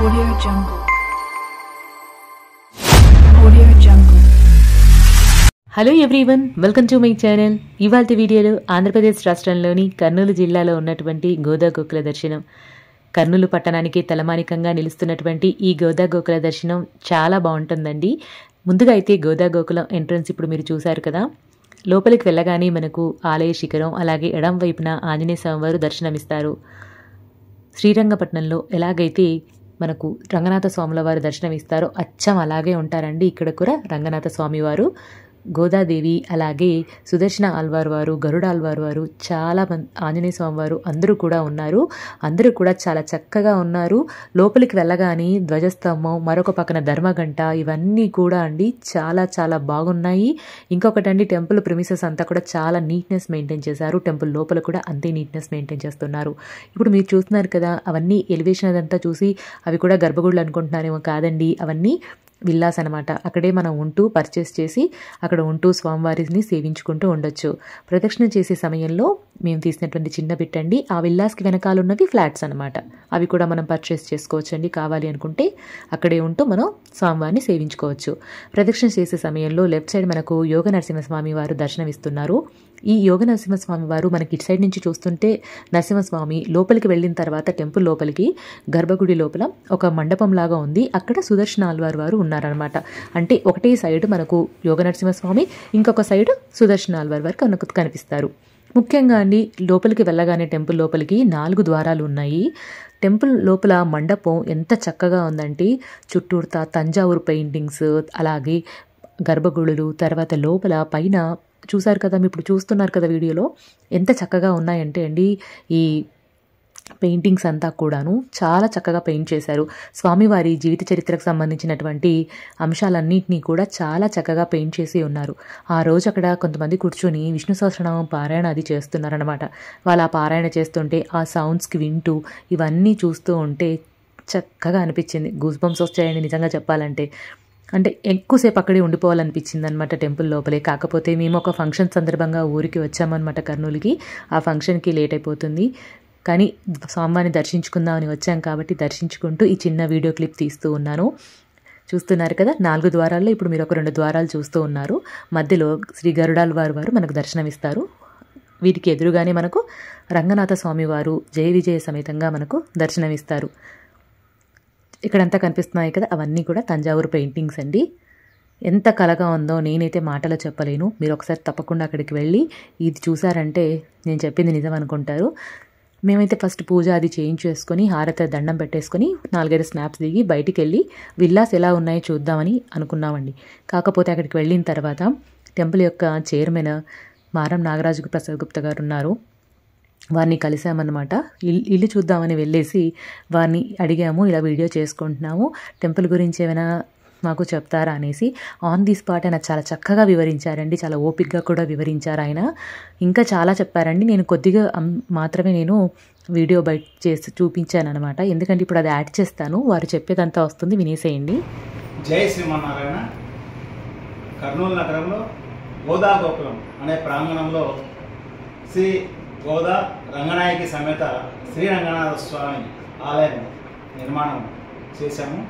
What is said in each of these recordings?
Audio Jungle. Audio Jungle. Hello everyone, welcome to my channel. ఇవాల్టి వీడియోలో ఆంధ్రప్రదేశ్ రాష్ట్రంలోని కర్నూలు జిల్లాలో ఉన్నటువంటి గోదా గోకుల దర్శనం. కర్నూలు పట్టణానికి తలమానికంగా నిలుస్తున్నటువంటి ఈ గోదా గోకుల దర్శనం చాలా బాగుంటుందండి. ముందుగా అయితే గోదా గోకులం ఎంట్రన్స్ ఇప్పుడు మీరు చూశారు కదా. లోపలికి వెళ్ళగానే మనకు ఆలయ శిఖరం, అలాగే ఎడం వైపున ఆంజనేయ స్వామివారు దర్శనమిస్తారు. శ్రీరంగపట్నంలో ఎలాగైతే మనకు రంగనాథ స్వాముల వారు దర్శనమిస్తారో అచ్చం అలాగే ఉంటారండి. ఇక్కడ కూడా రంగనాథ స్వామివారు, గోదాదేవి, అలాగే సుదర్శన ఆల్వార్ వారు, గరుడ ఆల్వార్ వారు, చాలా మంది, ఆంజనేయ స్వామి వారు అందరూ కూడా ఉన్నారు. అందరూ కూడా చాలా చక్కగా ఉన్నారు. లోపలికి వెళ్ళగానే ధ్వజస్తంభం, మరొక పక్కన ధర్మగంట, ఇవన్నీ కూడా అండి చాలా చాలా బాగున్నాయి. ఇంకొకటండి, టెంపుల్ ప్రిమిసెస్ అంతా కూడా చాలా నీట్నెస్ మెయింటైన్ చేశారు. టెంపుల్ లోపల కూడా అంతే నీట్నెస్ మెయింటైన్ చేస్తున్నారు. ఇప్పుడు మీరు చూస్తున్నారు కదా, అవన్నీ ఎలివేషన్ అదంతా చూసి అవి కూడా గర్భగుడులు అనుకుంటున్నారేమో, కాదండి, అవన్నీ విల్లాస్ అనమాట. అక్కడే మనం ఉంటూ పర్చేస్ చేసి అక్కడ ఉంటూ స్వామివారిని సేవించుకుంటూ ఉండొచ్చు. ప్రదక్షిణ చేసే సమయంలో మేము తీసినటువంటి చిన్న బిట్ అండి, ఆ విల్లాస్కి వెనకాల ఉన్నవి ఫ్లాట్స్ అనమాట. అవి కూడా మనం పర్చేస్ చేసుకోవచ్చు అండి. కావాలి అనుకుంటే అక్కడే ఉంటూ మనం స్వామివారిని సేవించుకోవచ్చు. ప్రదక్షిణ చేసే సమయంలో లెఫ్ట్ సైడ్ మనకు యోగ నరసింహస్వామి వారు దర్శనమిస్తున్నారు. ఈ యోగ నరసింహస్వామి వారు మనకి ఇటు సైడ్ నుంచి చూస్తుంటే నరసింహస్వామి, లోపలికి వెళ్ళిన తర్వాత టెంపుల్ లోపలికి గర్భగుడి లోపల ఒక మండపం లాగా ఉంది. అక్కడ సుదర్శన ఆల్వార్ వారు ఉన్నారనమాట. అంటే ఒకటే సైడ్ మనకు యోగ నరసింహస్వామి, ఇంకొక సైడ్ సుదర్శన ఆల్వార్ వారు మనకు కనిపిస్తారు. ముఖ్యంగా అండి, లోపలికి వెళ్ళగానే టెంపుల్ లోపలికి 4 ద్వారాలు ఉన్నాయి. టెంపుల్ లోపల మండపం ఎంత చక్కగా ఉందంటే చుట్టూర్తా తంజావూరు పెయింటింగ్స్, అలాగే గర్భగుడులు, తర్వాత లోపల పైన చూసారు కదా, ఇప్పుడు చూస్తున్నారు కదా వీడియోలో, ఎంత చక్కగా ఉన్నాయంటే అండి ఈ పెయింటింగ్స్ అంతా కూడాను చాలా చక్కగా పెయింట్ చేశారు. స్వామివారి జీవిత చరిత్రకు సంబంధించినటువంటి అంశాలన్నింటినీ కూడా చాలా చక్కగా పెయింట్ చేసి ఉన్నారు. ఆ రోజు అక్కడ కొంతమంది కూర్చొని విష్ణు సహస్రనామం పారాయణ అది చేస్తున్నారనమాట. వాళ్ళు ఆ పారాయణ చేస్తుంటే ఆ సౌండ్స్కి వింటూ ఇవన్నీ చూస్తూ ఉంటే చక్కగా అనిపించింది. గూస్ బంప్స్ వచ్చాయండి నిజంగా చెప్పాలంటే. అంటే ఎక్కువసేపు అక్కడే ఉండిపోవాలనిపించింది అనమాట టెంపుల్ లోపలే. కాకపోతే మేము ఒక ఫంక్షన్ సందర్భంగా ఊరికి వచ్చామన్నమాట కర్నూలుకి. ఆ ఫంక్షన్కి లేట్ అయిపోతుంది, కానీ స్వామివారిని దర్శించుకుందామని వచ్చాం కాబట్టి దర్శించుకుంటూ ఈ చిన్న వీడియో క్లిప్ తీస్తూ ఉన్నాను. చూస్తున్నారు కదా, 4 ద్వారాల్లో ఇప్పుడు మీరు ఒక 2 ద్వారాలు చూస్తూ ఉన్నారు. మధ్యలో శ్రీ గరుడాల్ వారు మనకు దర్శనమిస్తారు. వీటికి ఎదురుగానే మనకు రంగనాథ స్వామి వారు జయ విజయ సమేతంగా మనకు దర్శనమిస్తారు. ఇక్కడంతా కనిపిస్తున్నాయి కదా, అవన్నీ కూడా తంజావూరు పెయింటింగ్స్ అండి. ఎంత కళగా ఉందో నేనైతే మాటలో చెప్పలేను. మీరు ఒకసారి తప్పకుండా అక్కడికి వెళ్ళి ఇది చూసారంటే నేను చెప్పింది నిజం అనుకుంటారు. మేమైతే ఫస్ట్ పూజ అది చేయించేసుకొని హారతి దండం పెట్టేసుకొని 4-5 స్నాప్స్ దిగి బయటికి వెళ్ళి విల్లాస్ ఎలా ఉన్నాయో చూద్దామని అనుకున్నామండి. కాకపోతే అక్కడికి వెళ్ళిన తర్వాత టెంపుల్ యొక్క చైర్మన్ మారం నాగరాజు ప్రసాద్ గుప్తా గారు ఉన్నారు. వారిని కలిసామన్నమాట. ఇల్లు చూద్దామని వెళ్ళేసి వారిని అడిగాము, ఇలా వీడియో చేసుకుంటున్నాము, టెంపుల్ గురించి ఏమైనా మాకు చెప్తారా అనేసి. ఆన్ ది స్పాట్ ఆయన చాలా చక్కగా వివరించారండి. చాలా ఓపిక్గా కూడా వివరించారు ఆయన. ఇంకా చాలా చెప్పారండి. నేను కొద్దిగా మాత్రమే నేను వీడియో బయట చేసి చూపించాను అనమాట. ఎందుకంటే ఇప్పుడు అది యాడ్ చేస్తాను, వారు చెప్పేదంతా వస్తుంది, వినేసేయండి. జై శ్రీమన్నారాయణ. కర్నూలు నగరంలో గోదా గోకులం అనే ప్రాంగణంలో శ్రీ గోదా రంగనాయకి సమేత శ్రీ రంగనాథ స్వామి ఆలయం నిర్మాణం చేశాము.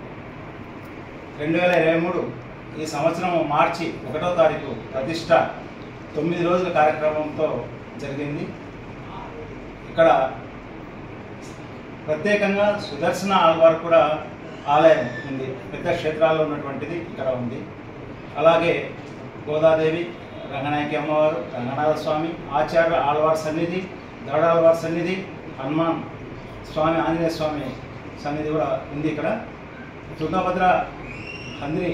2023 ఈ సంవత్సరం మార్చి 1వ తారీఖు ప్రతిష్ట 9 రోజుల కార్యక్రమంతో జరిగింది. ఇక్కడ ప్రత్యేకంగా సుదర్శన ఆల్వార్ కూడా ఆలయం ఉంది. పెద్ద క్షేత్రాల్లో ఉన్నటువంటిది ఇక్కడ ఉంది. అలాగే గోదాదేవి, రంగనాయకి అమ్మవారు, రంగనాథ స్వామి, ఆచార్య ఆళ్వార్ సన్నిధి, గరుడ ఆళ్వార్ సన్నిధి, హనుమాన్ స్వామి, ఆంజనేయ స్వామి సన్నిధి కూడా ఉంది. ఇక్కడ తుంగభద్ర, హంద్రి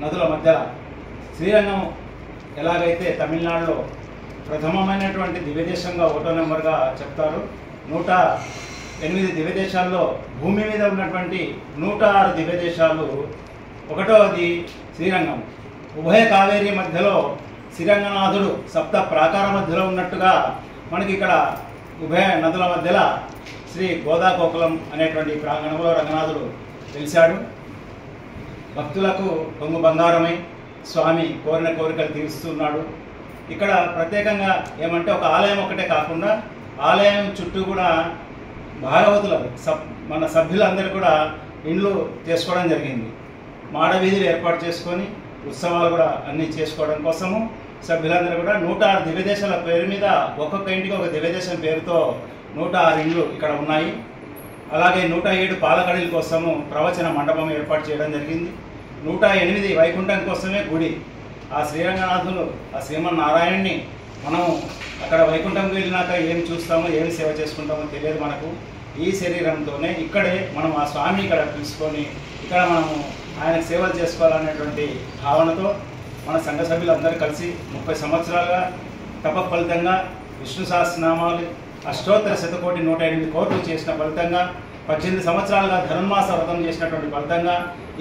నదుల మధ్యలో శ్రీరంగం ఎలాగైతే తమిళనాడులో ప్రథమమైనటువంటి దివ్యదేశంగా 1వ నెంబర్గా చెప్తారు. 108 దివ్యదేశాల్లో భూమి మీద ఉన్నటువంటి 106 దివ్యదేశాలు 1వది శ్రీరంగం. ఉభయ కావేరీ మధ్యలో శ్రీరంగనాథుడు సప్త ప్రాకార మధ్యలో ఉన్నట్టుగా మనకి ఇక్కడ ఉభయ నదుల మధ్యలో శ్రీ గోదా గోకులం అనేటువంటి ప్రాంగణంలో రంగనాథుడు వెలిశాడు. భక్తులకు పొంగు బంగారమై స్వామి కోరిన కోరికలు తీరుస్తున్నాడు. ఇక్కడ ప్రత్యేకంగా ఏమంటే ఒక ఆలయం ఒకటే కాకుండా ఆలయం చుట్టూ కూడా భాగవతుల మన సభ్యులందరూ కూడా ఇండ్లు చేసుకోవడం జరిగింది. మాడవీధులు ఏర్పాటు చేసుకొని ఉత్సవాలు కూడా అన్నీ చేసుకోవడం కోసము సభ్యులందరూ కూడా 106 దివ్యదేశాల పేరు మీద ఒక్కొక్క ఇంటికి ఒక దివ్యదేశం పేరుతో 106 ఇండ్లు ఇక్కడ ఉన్నాయి. అలాగే 107 పాలకడీల కోసము ప్రవచన మండపం ఏర్పాటు చేయడం జరిగింది. 108 వైకుంఠం కోసమే గుడి. ఆ శ్రీరంగనాథులు ఆ శ్రీమన్నారాయణుని మనం అక్కడ వైకుంఠంకి వెళ్ళినాక ఏం చూస్తామో ఏమి సేవ చేసుకుంటామో తెలియదు మనకు. ఈ శరీరంతోనే ఇక్కడే మనం ఆ స్వామిని ఇక్కడ తీసుకొని ఇక్కడ మనము ఆయనకు సేవలు చేసుకోవాలనేటువంటి భావనతో మన సంఘ సభ్యులందరూ కలిసి 30 సంవత్సరాలుగా తప ఫలితంగా విష్ణు సహస్రనామాలు అష్టోత్తర శతకోటి 108 కోట్లు చేసిన ఫలితంగా 18 సంవత్సరాలుగా ధనుర్మాస వ్రతం చేసినటువంటి ఫలితంగా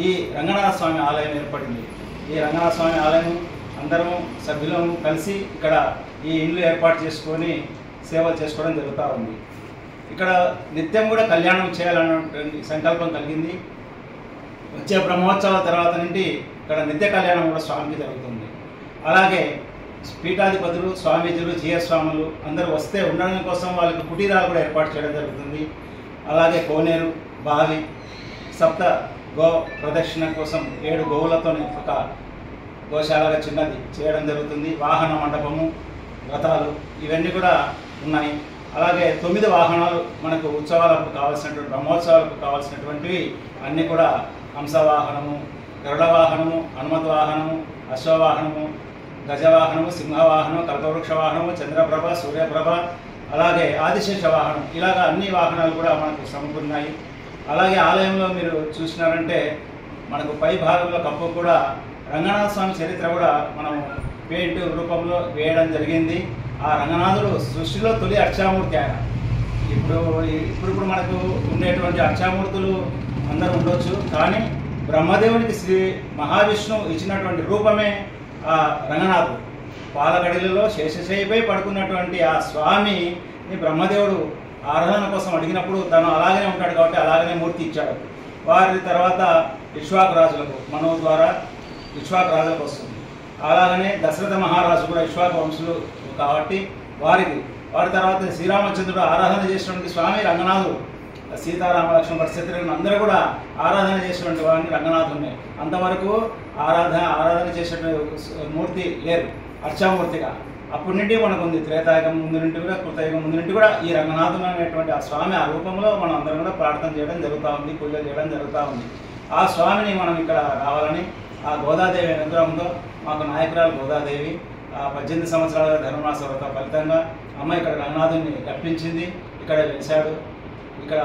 ఈ రంగనాథ స్వామి ఆలయం ఏర్పడింది. ఈ రంగనాథ స్వామి ఆలయం అందరము సభ్యులను కలిసి ఇక్కడ ఈ ఇండ్లు ఏర్పాటు చేసుకొని సేవలు చేసుకోవడం జరుగుతూ ఉంది. ఇక్కడ నిత్యం కూడా కళ్యాణం చేయాలన్నటువంటి సంకల్పం కలిగింది. వచ్చే బ్రహ్మోత్సవాల తర్వాత నుండి ఇక్కడ నిత్య కళ్యాణం కూడా స్వామికి జరుగుతుంది. అలాగే పీఠాధిపతులు స్వామీజీలు జీఎస్ స్వాములు అందరూ వస్తే ఉండడం కోసం వాళ్ళకి కుటీరాలు కూడా ఏర్పాటు చేయడం జరుగుతుంది. అలాగే కోనేరు బావి సప్త గో ప్రదక్షిణ కోసం 7 గోవులతో ఒక గోశాలగా చిన్నది చేయడం జరుగుతుంది. వాహన మండపము వ్రతాలు ఇవన్నీ కూడా ఉన్నాయి. అలాగే 9 వాహనాలు మనకు ఉత్సవాలకు కావాల్సినటువంటి బ్రహ్మోత్సవాలకు కావాల్సినటువంటివి అన్నీ కూడా హంసవాహనము, గరుడ వాహనము, హనుమత్ వాహనము, అశ్వవాహనము, గజవాహనము, సింహవాహనము, కల్పవృక్ష వాహనము, చంద్రప్రభ, సూర్యప్రభ, అలాగే ఆదిశేష వాహనం ఇలాగా అన్ని వాహనాలు కూడా మనకు సమకూరినాయి. అలాగే ఆలయంలో మీరు చూసినారంటే మనకు పై భాగంలో కప్పు కూడా రంగనాథ స్వామి చరిత్ర కూడా మనం పెయింట్ రూపంలో వేయడం జరిగింది. ఆ రంగనాథుడు సృష్టిలో తొలి అర్చామూర్తి ఆయన. ఇప్పుడు మనకు ఉండేటువంటి అర్చామూర్తులు అందరూ ఉండొచ్చు, కానీ బ్రహ్మదేవునికి శ్రీ మహావిష్ణువు ఇచ్చినటువంటి రూపమే ఆ రంగనాథుడు. పాలగడిలలో శేషశయ్యపై పడుకున్నటువంటి ఆ స్వామిని బ్రహ్మదేవుడు ఆరాధన కోసం అడిగినప్పుడు తను అలాగనే ఉంటాడు కాబట్టి అలాగనే మూర్తి ఇచ్చాడు. వారి తర్వాత ఇక్ష్వాకు రాజులకు మనో ద్వారా ఇక్ష్వాకు రాజులకు వస్తుంది. అలాగనే దశరథ మహారాజు కూడా ఇక్ష్వాకు వంశులు కాబట్టి వారి తర్వాత శ్రీరామచంద్రుడు ఆరాధన చేసినటువంటి స్వామి రంగనాథుడు. సీతారామ లక్ష్మణ పరిస్థితులను అందరూ కూడా ఆరాధన చేసినటువంటి వారిని రంగనాథుడిని. అంతవరకు ఆరాధన చేసినటువంటి మూర్తి లేరు అర్చామూర్తిగా. అప్పటి నుండి మనకు ఉంది. త్రేతాయుగం ముందు నుండి కూడా కృతయుగం ముందు నుండి కూడా ఈ రంగనాథుడు అనేటువంటి ఆ స్వామి ఆ రూపంలో మనం అందరం కూడా ప్రార్థన చేయడం జరుగుతూ ఉంది, పూజలు చేయడం జరుగుతూ ఉంది. ఆ స్వామిని మనం ఇక్కడ రావాలని ఆ గోదాదేవి అనుగ్రహంతో మాకు నాయకురాలు గోదాదేవి 18 సంవత్సరాల ధనుర్మాస వ్రత ఫలితంగా అమ్మ ఇక్కడ రంగనాథుని రప్పించింది. ఇక్కడ వెలిశాడు. ఇక్కడ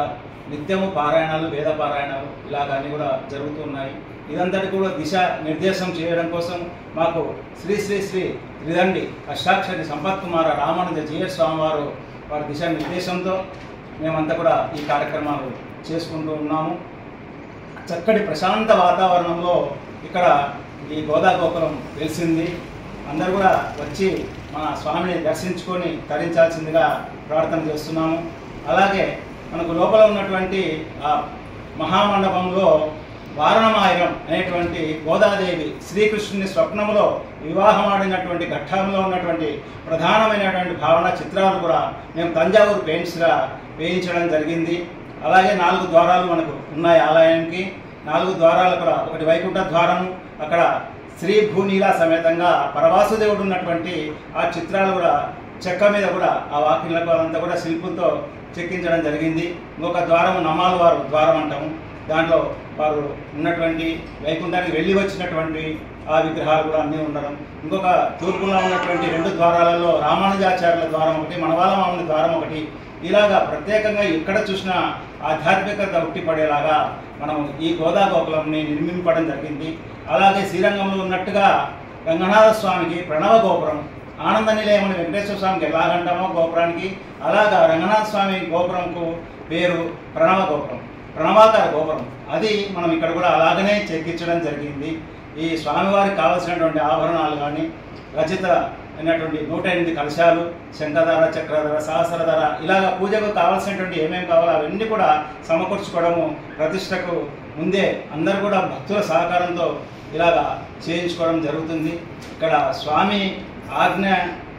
నిత్యము పారాయణాలు, వేద పారాయణాలు ఇలాగన్నీ కూడా జరుగుతూ ఉన్నాయి. ఇదంతటి కూడా దిశ నిర్దేశం చేయడం కోసం మాకు శ్రీ శ్రీ శ్రీ త్రిదండి అష్టాక్షరి సంపత్ కుమార రామానుజ జీఎస్ స్వామివారు వారి దిశ నిర్దేశంతో మేమంతా కూడా ఈ కార్యక్రమాలు చేసుకుంటూ ఉన్నాము. చక్కటి ప్రశాంత వాతావరణంలో ఇక్కడ ఈ గోదా గోపురం వెలిసింది. అందరూ కూడా వచ్చి మన స్వామిని దర్శించుకొని తరించాల్సిందిగా ప్రార్థన చేస్తున్నాము. అలాగే మనకు లోపల ఉన్నటువంటి ఆ మహామండపంలో వారణమాయనం అనేటువంటి గోదాదేవి శ్రీకృష్ణుని స్వప్నంలో వివాహమాడినటువంటి ఘట్టంలో ఉన్నటువంటి ప్రధానమైనటువంటి భావన చిత్రాలు కూడా మేము తంజావూరు పెయింట్స్గా వేయించడం జరిగింది. అలాగే 4 ద్వారాలు మనకు ఉన్నాయి ఆలయానికి. 4 ద్వారాలు కూడా ఒకటి వైకుంఠ ద్వారము, అక్కడ శ్రీ భూనీలా సమేతంగా పరవాసుదేవుడు ఉన్నటువంటి ఆ చిత్రాలు కూడా చెక్క మీద కూడా ఆ వాకిళ్లకు అదంతా కూడా శిల్పులతో చెక్కించడం జరిగింది. ఇంకొక ద్వారము నమాలు వారు ద్వారం అంటాము. దాంట్లో వారు ఉన్నటువంటి వైకుంఠానికి వెళ్ళి వచ్చినటువంటి ఆ విగ్రహాలు కూడా అన్నీ ఉండడం. ఇంకొక తూర్పులో ఉన్నటువంటి 2 ద్వారాలలో రామానుజాచార్యుల ద్వారం ఒకటి, మనవాళ్ళమాముని ద్వారం ఒకటి. ఇలాగా ప్రత్యేకంగా ఎక్కడ చూసినా ఆధ్యాత్మికత ఉట్టిపడేలాగా మనం ఈ గోదా గోకులంని నిర్మింపడం జరిగింది. అలాగే శ్రీరంగంలో ఉన్నట్టుగా రంగనాథ స్వామికి ప్రణవ గోపురం, ఆనంద నిలయం వెంకటేశ్వర స్వామికి ఎలాగంటామో గోపురానికి అలాగా రంగనాథ స్వామి గోపురంకు పేరు ప్రణవ గోపురం, ప్రణవాకార గోపురం. అది మనం ఇక్కడ కూడా అలాగనే చెక్కించడం జరిగింది. ఈ స్వామివారికి కావాల్సినటువంటి ఆభరణాలు కానీ రచిత అయినటువంటి 108 కలశాలు, శంఖధార, చక్రధార, సహస్రధార ఇలాగ పూజకు కావాల్సినటువంటి ఏమేమి కావాలో అవన్నీ కూడా సమకూర్చుకోవడము ప్రతిష్టకు ముందే అందరూ కూడా భక్తుల సహకారంతో ఇలాగా చేయించుకోవడం జరుగుతుంది. ఇక్కడ స్వామి ఆజ్ఞ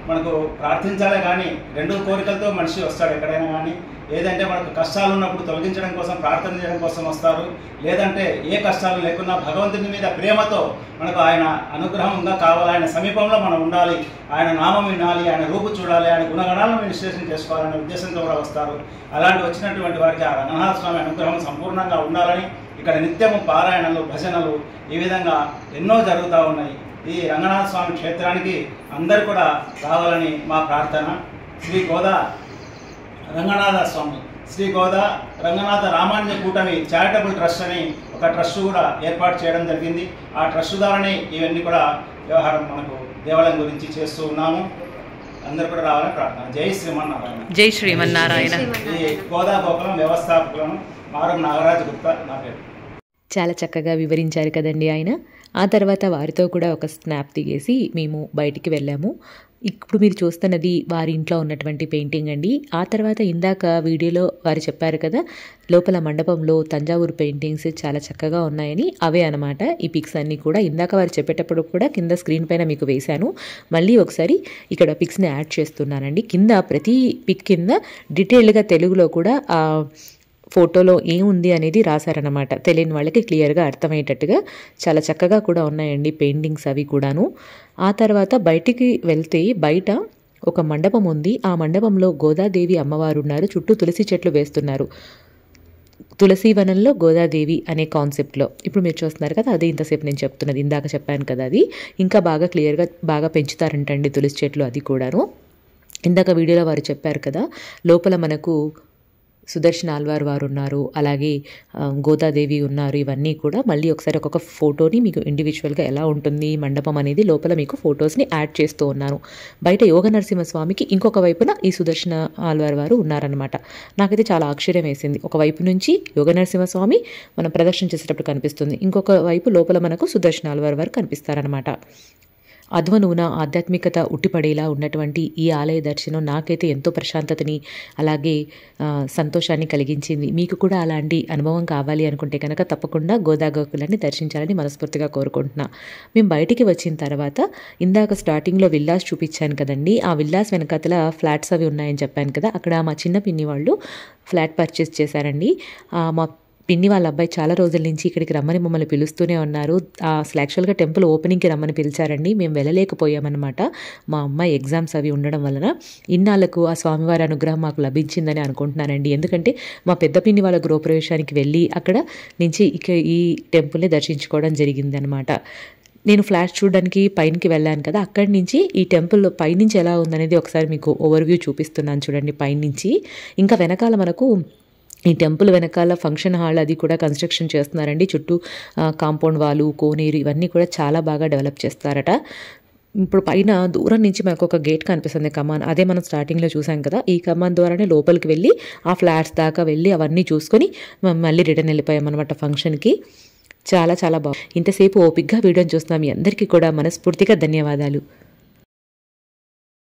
మనకు ప్రార్థించాలే కానీ రెండు కోరికలతో మనిషి వస్తాడు ఎక్కడైనా కానీ. ఏదంటే మనకు కష్టాలు ఉన్నప్పుడు తొలగించడం కోసం ప్రార్థన చేయడం కోసం వస్తారు. లేదంటే ఏ కష్టాలు లేకున్నా భగవంతుని మీద ప్రేమతో మనకు ఆయన అనుగ్రహంగా కావాలి, ఆయన సమీపంలో మనం ఉండాలి, ఆయన నామం వినాలి, ఆయన రూపు చూడాలి, ఆయన గుణగణాలను విశ్లేషణ చేసుకోవాలనే ఉద్దేశంతో కూడా వస్తారు. అలాంటి వచ్చినటువంటి వారికి ఆ రంగనాథ స్వామి అనుగ్రహం సంపూర్ణంగా ఉండాలని ఇక్కడ నిత్యము పారాయణలు, భజనలు ఈ విధంగా ఎన్నో జరుగుతూ ఉన్నాయి. ఈ రంగనాథ స్వామి క్షేత్రానికి అందరూ కూడా రావాలని మా ప్రార్థన. శ్రీ గోదా రంగనాథ స్వామి, శ్రీ గోదా రంగనాథ రామానుజ కూటమి చారిటబుల్ ట్రస్ట్ అని ఒక ట్రస్ట్ కూడా ఏర్పాటు చేయడం జరిగింది. ఆ ట్రస్ట్ ద్వారానే ఇవన్నీ కూడా వ్యవహారం మనకు దేవాలయం గురించి చేస్తూ ఉన్నాము. అందరూ కూడా రావాలని ప్రార్థన. జై శ్రీమన్నారాయణ. జై శ్రీమన్నారాయణ. ఈ గోదా గోకులం వ్యవస్థాపకులను మారం నాగరాజ్ గుప్తా నా పేరు. చాలా చక్కగా వివరించారు కదండి ఆయన. ఆ తర్వాత వారితో కూడా ఒక స్నాప్ దిగేసి మేము బయటికి వెళ్ళాము. ఇప్పుడు మీరు చూస్తున్నది వారి ఇంట్లో ఉన్నటువంటి పెయింటింగ్ అండి. ఆ తర్వాత ఇందాక వీడియోలో వారు చెప్పారు కదా, లోపల మండపంలో తంజావూరు పెయింటింగ్స్ చాలా చక్కగా ఉన్నాయని, అవే అనమాట ఈ పిక్స్ అన్నీ కూడా. ఇందాక వారు చెప్పేటప్పుడు కూడా కింద స్క్రీన్ పైన మీకు వేశాను. మళ్ళీ ఒకసారి ఇక్కడ పిక్స్ని యాడ్ చేస్తున్నానండి. కింద ప్రతి పిక్ కింద డీటెయిల్డ్గా తెలుగులో కూడా ఆ ఫోటోలో ఏముంది అనేది రాశారనమాట. తెలియని వాళ్ళకి క్లియర్గా అర్థమయ్యేటట్టుగా చాలా చక్కగా కూడా ఉన్నాయండి పెయింటింగ్స్ అవి కూడాను. ఆ తర్వాత బయటికి వెళ్తే బయట ఒక మండపం ఉంది. ఆ మండపంలో గోదాదేవి అమ్మవారు ఉన్నారు. చుట్టూ తులసి చెట్లు వేస్తున్నారు. తులసి వనంలో గోదాదేవి అనే కాన్సెప్ట్లో ఇప్పుడు మీరు చూస్తున్నారు కదా, అది ఇంతసేపు నేను చెప్తున్నది. ఇందాక చెప్పాను కదా, అది ఇంకా బాగా క్లియర్గా బాగా పెంచుతారంటండి తులసి చెట్లు అది కూడాను. ఇందాక వీడియోలో వారు చెప్పారు కదా, లోపల మనకు సుదర్శన ఆల్వార్ వారు ఉన్నారు, అలాగే గోదాదేవి ఉన్నారు. ఇవన్నీ కూడా మళ్ళీ ఒకసారి ఒక్కొక్క ఫోటోని మీకు ఇండివిజువల్గా ఎలా ఉంటుంది మండపం అనేది లోపల మీకు ఫొటోస్ని యాడ్ చేస్తూ ఉన్నాను. బయట యోగ నరసింహస్వామికి ఇంకొక వైపున ఈ సుదర్శన ఆల్వార్ వారు ఉన్నారనమాట. నాకైతే చాలా ఆశ్చర్యం వేసింది. ఒకవైపు నుంచి యోగ నరసింహస్వామి మనం ప్రదర్శన చేసేటప్పుడు కనిపిస్తుంది, ఇంకొక వైపు లోపల మనకు సుదర్శన ఆల్వార్ వారు కనిపిస్తారనమాట. అధ్వనూన ఆధ్యాత్మికత ఉట్టిపడేలా ఉన్నటువంటి ఈ ఆలయ దర్శనం నాకైతే ఎంతో ప్రశాంతతని అలాగే సంతోషాన్ని కలిగించింది. మీకు కూడా అలాంటి అనుభవం కావాలి అనుకుంటే కనుక తప్పకుండా గోదా గోకులాన్ని దర్శించాలని మనస్ఫూర్తిగా కోరుకుంటున్నా. మేము బయటికి వచ్చిన తర్వాత ఇందాక స్టార్టింగ్లో విల్లాస్ చూపించాను కదండి, ఆ విల్లాస్ వెనకాతల ఫ్లాట్స్ అవి ఉన్నాయని చెప్పాను కదా, అక్కడ మా చిన్న పిన్ని వాళ్ళు ఫ్లాట్ పర్చేస్ చేశారండి. మా పిన్ని వాళ్ళ అబ్బాయి చాలా రోజుల నుంచి ఇక్కడికి రమ్మని మమ్మల్ని పిలుస్తూనే ఉన్నారు. అసలు యాక్చువల్గా టెంపుల్ ఓపెనింగ్కి రమ్మని పిలిచారండి, మేము వెళ్ళలేకపోయామన్నమాట. మా అమ్మాయి ఎగ్జామ్స్ అవి ఉండడం వలన ఇన్నాళ్లకు ఆ స్వామివారి అనుగ్రహం మాకు లభించిందని అనుకుంటున్నానండి. ఎందుకంటే మా పెద్ద పిన్ని వాళ్ళ గృహప్రవేశానికి వెళ్ళి అక్కడ నుంచి ఇక ఈ టెంపుల్ని దర్శించుకోవడం జరిగింది అనమాట. నేను ఫ్లాట్ చూడడానికి పైనకి వెళ్ళాను కదా, అక్కడి నుంచి ఈ టెంపుల్ పైనుంచి ఎలా ఉందనేది ఒకసారి మీకు ఓవర్వ్యూ చూపిస్తున్నాను చూడండి పైనుంచి. ఇంకా వెనకాల మనకు ఈ టెంపుల్ వెనకాల ఫంక్షన్ హాల్ అది కూడా కన్స్ట్రక్షన్ చేస్తున్నారండి. చుట్టూ కాంపౌండ్ వాళ్ళు, కోనేరు ఇవన్నీ కూడా చాలా బాగా డెవలప్ చేస్తారట. ఇప్పుడు పైన దూరం నుంచి మనకు ఒక గేట్ కనిపిస్తుంది, కమాన్. అదే మనం స్టార్టింగ్లో చూసాం కదా, ఈ కమాన్ ద్వారానే లోపలికి వెళ్ళి ఆ ఫ్లాట్స్ దాకా వెళ్ళి అవన్నీ చూసుకొని మళ్ళీ రిటర్న్ వెళ్ళిపోయామన్నమాట ఫంక్షన్కి. చాలా చాలా బాగుంది. ఇంతసేపు ఓపిక్గా వీడియోని చూస్తున్నాం. మీ అందరికీ కూడా మనస్ఫూర్తిగా ధన్యవాదాలు.